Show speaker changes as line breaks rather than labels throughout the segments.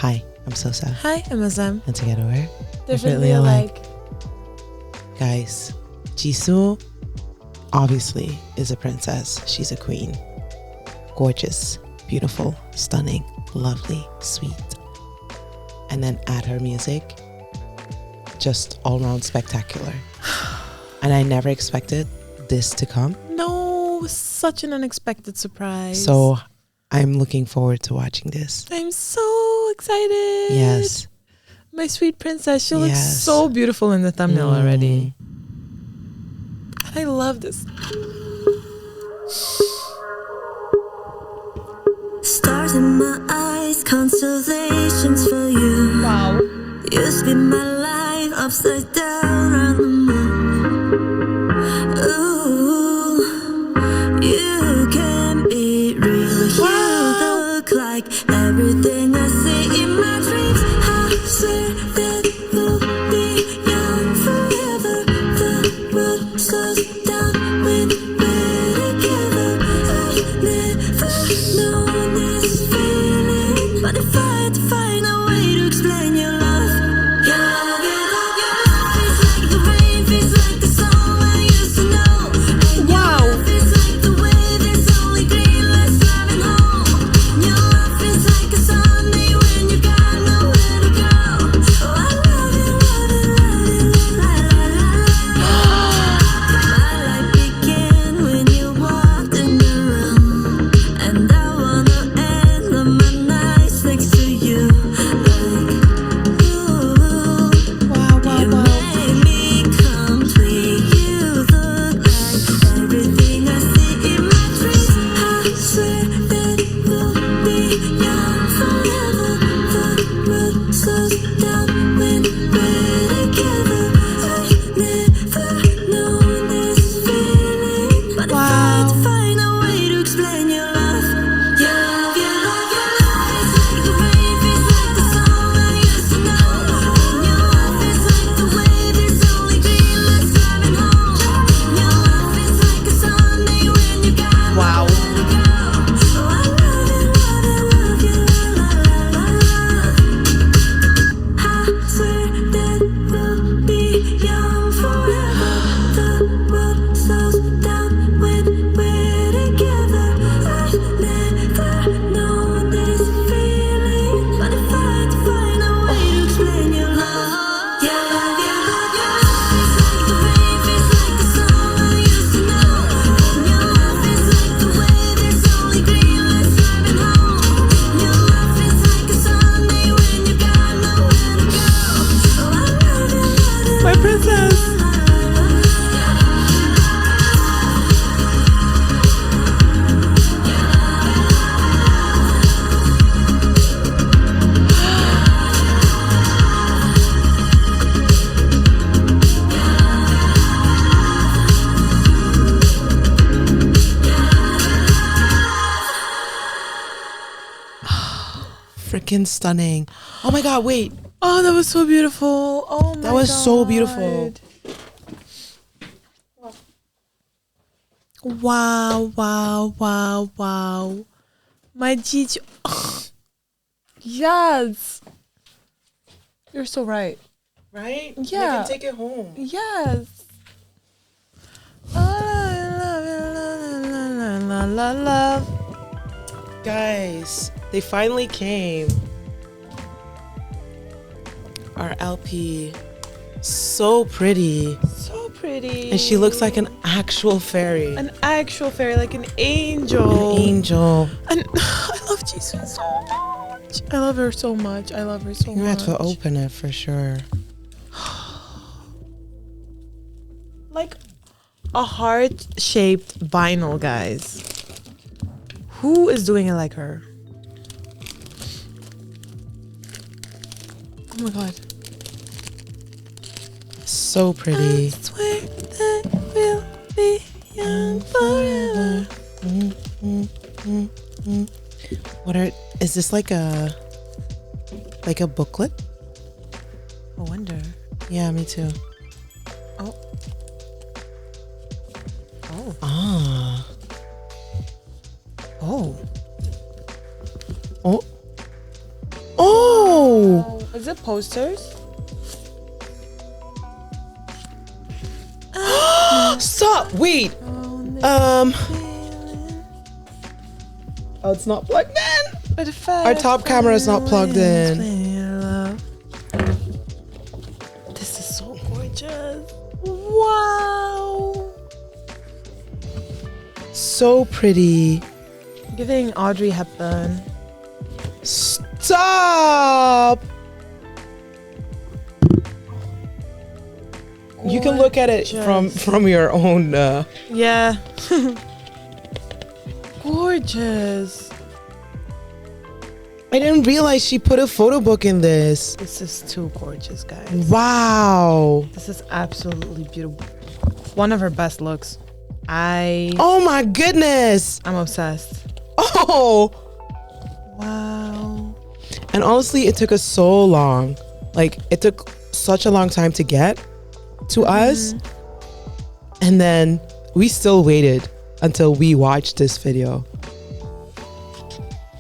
Hi, I'm Sosa.
Hi, I'm Azam.
And together we're
Differently alike.
Guys, JISOO obviously is a princess. She's a queen. Gorgeous, beautiful, stunning, lovely, sweet. And then add her music, just all around spectacular. And I never expected this to come.
No, such an unexpected surprise.
So I'm looking forward to watching this.
I'm so excited.
Yes.
My sweet princess. She looks so beautiful in the thumbnail already. And I love this.
Stars in my eyes, constellations for you.
Wow.
You spin my life upside down on the moon. Ooh, you can be real. You look like everything I see in my dreams. I swear that we'll be young forever. The world slows down when we're together. I've never known this feeling, but if I had to find a way to explain your love, your love, your love, your love is like the rain, feels like the song I used to know. And your love is like the way there's only green lights driving home. Your love is like a Sunday when you got nowhere to go. Oh, I love you, love you, love you, la la la la. My life began when you walked in the room, and I wanna end all my nights next to you. Like, ooh, you make me complete. You look like everything I see in my dreams. I swear that we'll be young forever. The world slows down when we're together. I've never known this feeling, but if I had to find a way to explain your love, your love, your love, your love is like the rain, feels like the song I used to know. And your love is like the way there's only green lights driving home. Your love is like a Sunday when you got nowhere to go. Oh, I love you, love you, love you, la la la la. I swear that we'll be young forever. The world slows down when we're together. I've never known this feeling, but if I had to find a way to explain your love, your love, your love, your love is like the rain, feels like the song I used to know. And your love is like the way there's only green lights driving home. Your love is like a Sunday when you got nowhere to go. Oh, I love you, love you,
My princess.
Freaking stunning. Oh my God, wait.
Oh, that was so beautiful. Oh my
That was so beautiful.
Wow, wow, wow, wow. My Gigi. Yes. You're so right.
Right?
Yeah.
We can take it home.
Yes. Love.
Guys, they finally came. Our LP. So pretty.
So pretty.
And she looks like an actual fairy.
An actual fairy, like an angel.
An angel.
And I love JISOO so much. I love her so much. I love her so
You
much.
have to open it for sure.
Like a heart-shaped vinyl, guys. Who is doing it like her? Oh my God.
So pretty.
I swear that we'll be young forever.
Is this like a booklet?
I wonder.
Yeah, me too.
Oh. Oh.
Ah.
Oh.
Oh. Oh.
Is it posters?
Stop! Wait. Oh, it's not plugged in. Our top camera is not plugged in.
This is so gorgeous. Wow.
So pretty.
Giving Audrey Hepburn.
Stop! You can look at it from your own.
Yeah. Gorgeous.
I didn't realize she put a photo book in this.
This is too gorgeous, guys.
Wow.
This is absolutely beautiful. One of her best looks.
Oh my goodness.
I'm obsessed.
Oh.
Wow.
And honestly, it took us so long. Like, it took such a long time to get to us. And then we still waited until we watched this video.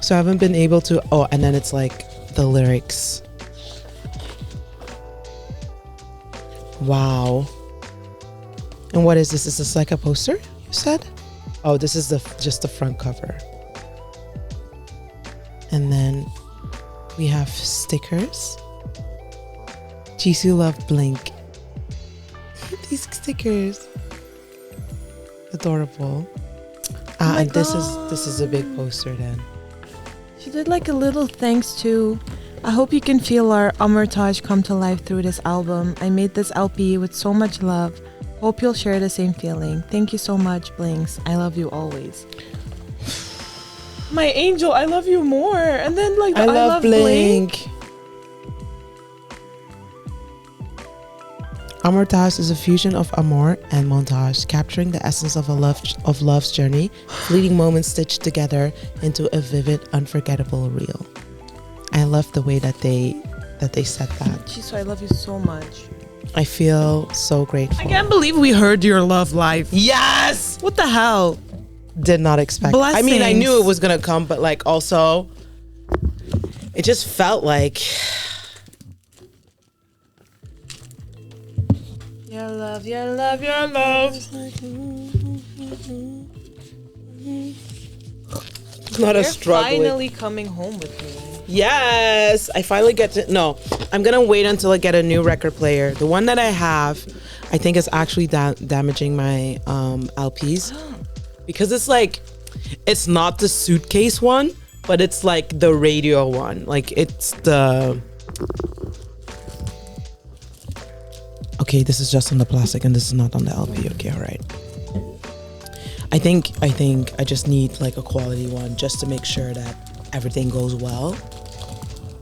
So I haven't been able to. Oh, and then it's like the lyrics. Wow. And what is this? Is this like a poster, you said? Oh, this is just the front cover. And then we have stickers. JISOO love Blink. These stickers. Adorable. And this is a big poster then.
She did like a little thanks to. I hope you can feel our Amartage come to life through this album. I made this LP with so much love. Hope you'll share the same feeling. Thank you so much, Blinks. I love you always. My angel, I love you more. And then like the I love Blink.
Amartage is a fusion of amour and montage, capturing the essence of love's journey, fleeting moments stitched together into a vivid, unforgettable reel. I love the way that they said that.
JISOO, I love you so much.
I feel so grateful.
I can't believe we heard your love live.
Yes!
What the hell?
Did not expect.
Blessings.
I mean, I knew it was gonna come, but like also, it just felt like.
Your love, your love, your love.
It's not a struggle.
Finally coming home with me.
Yes, I finally get to. No, I'm gonna wait until I get a new record player. The one that I have, I think is actually damaging my LPs because it's like, it's not the suitcase one, but it's like the radio one. Like it's the. Okay, this is just on the plastic and this is not on the LP. Okay, all right. I think I just need like a quality one just to make sure that everything goes well.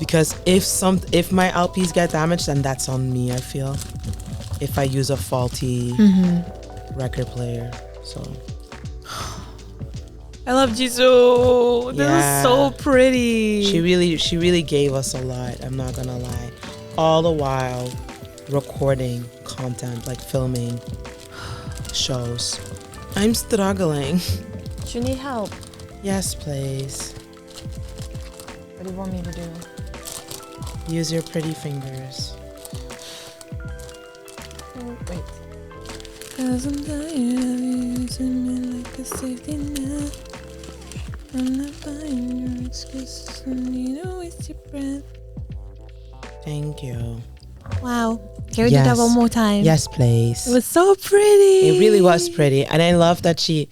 Because if my LPs get damaged, then that's on me, I feel. If I use a faulty record player. So
I love JISOO. This is so pretty.
She really gave us a lot, I'm not gonna lie. All the while recording content, like filming shows. I'm struggling.
Do you need help?
Yes, please.
What do you want me to do?
Use your pretty fingers.
Oh, wait. 'Cause I'm tired of you using me like a safety net. I'm not buying your excuses and you don't waste your breath.
Thank you.
Wow. Can we do that one more time?
Yes, please.
It was so pretty.
It really was pretty. And I love that she,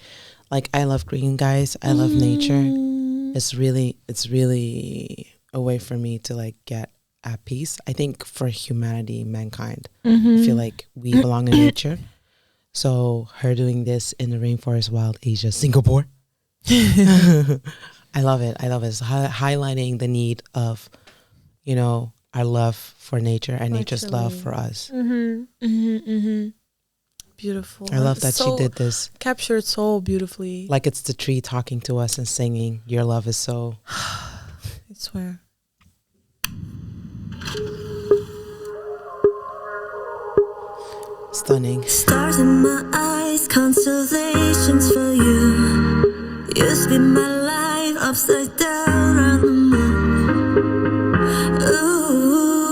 like, I love green, guys. I love nature. It's really a way for me to, like, get at peace. I think for humanity, mankind, I feel like we belong in nature. So her doing this in the Rainforest Wild ASIA, Singapore. I love it. It's highlighting the need of, you know, our love for nature and nature's love for us.
Beautiful.
I love that she did this.
Captured so beautifully.
Like it's the tree talking to us and singing, your love is so.
I swear.
Stunning.
Stars in my eyes, constellations for you. You spin my life upside down on the moon. Ooh.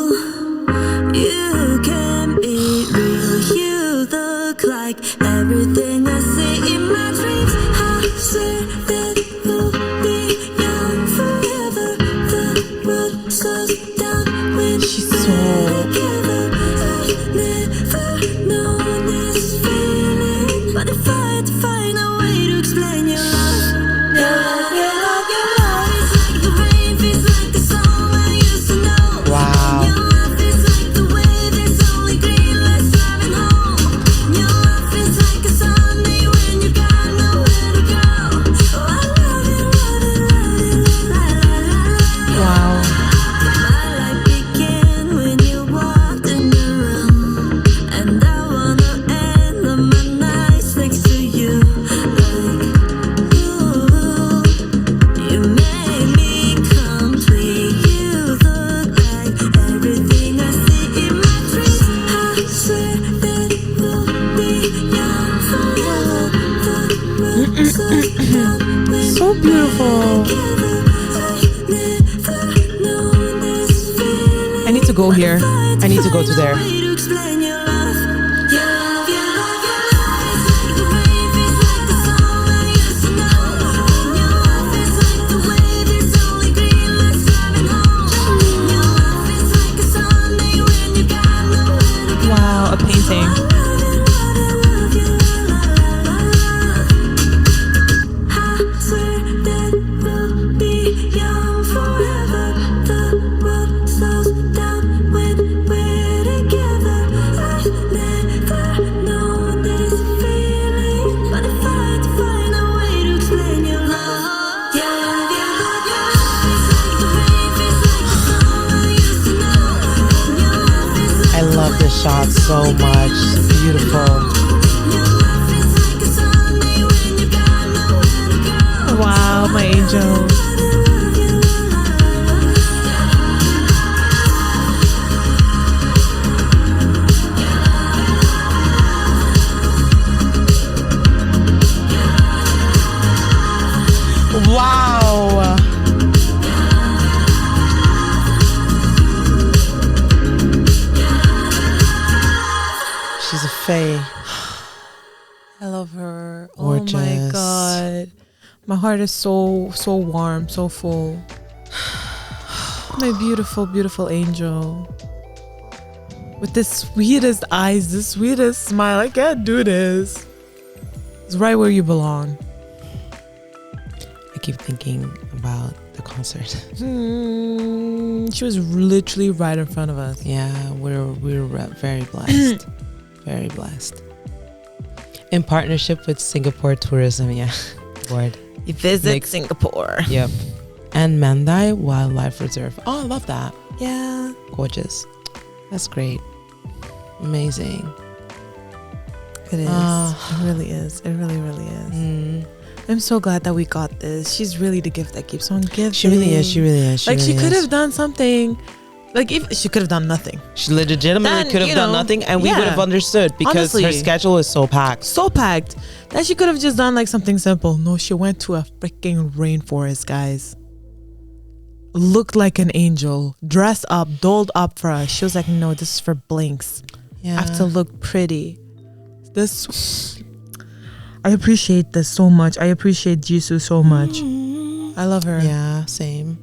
go here.
I need to go to there.
Wow, a painting.
I love this shot so much. It's beautiful.
Wow, my angel.
Wow. She's a fae.
I love her.
Gorgeous.
Oh my god. My heart is so warm, so full. My beautiful, beautiful angel. With the sweetest eyes, the sweetest smile. I can't do this. It's right where you belong.
I keep thinking about the concert.
She was literally right in front of us.
Yeah, we're very blessed. Very blessed. In partnership with Singapore Tourism, board.
You visit Singapore.
Yep. And Mandai Wildlife Reserve. Oh, I love that.
Yeah.
Gorgeous. That's great. Amazing.
It is. It really is. It really, really is. I'm so glad that we got this. She's really the gift that keeps on giving.
She really is. She really is.
She could have done something. Like, if she could have done nothing.
She legitimately could have done nothing, and we would have understood because
honestly,
her schedule is so packed.
So packed that she could have just done like something simple. No, she went to a freaking rainforest, guys. Looked like an angel, dressed up, dolled up for us. She was like, no, this is for blinks.
Yeah.
I have to look pretty. I appreciate this so much. I appreciate JISOO so much. I love her.
Yeah, same.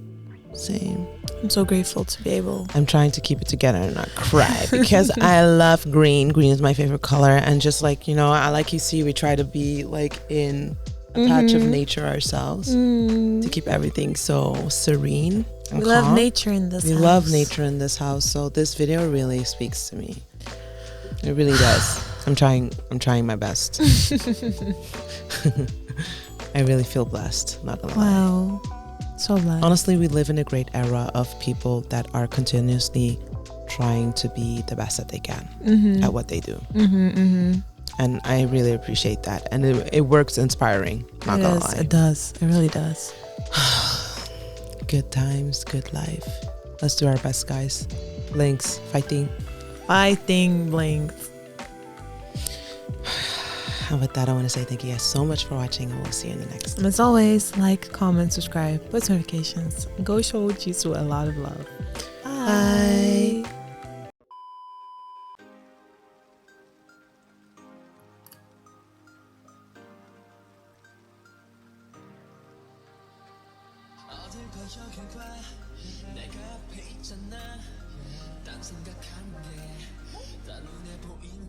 I'm so grateful to be able.
I'm trying to keep it together and not cry because I love green. Green is my favorite color, and just like, I like you see, we try to be like in a patch of nature ourselves to keep everything so serene and
We
calm.
love nature in this house.
We love nature in this house, so this video really speaks to me. It really does. I'm trying my best. I really feel blessed, not gonna lie.
Wow. So blessed.
Honestly, we live in a great era of people that are continuously trying to be the best that they can at what they do. And I really appreciate that. And it works inspiring, not gonna lie.
It does. It really does.
Good times, good life. Let's do our best, guys. Links, fighting.
Blinks.
And with that, I want to say thank you guys so much for watching, and we'll see you in the next.
And as always, like, comment, subscribe, post notifications. Go show JISOO a lot of love. Bye.
내가 앞에 있잖아 딴 생각하는 게 다 눈에 보이는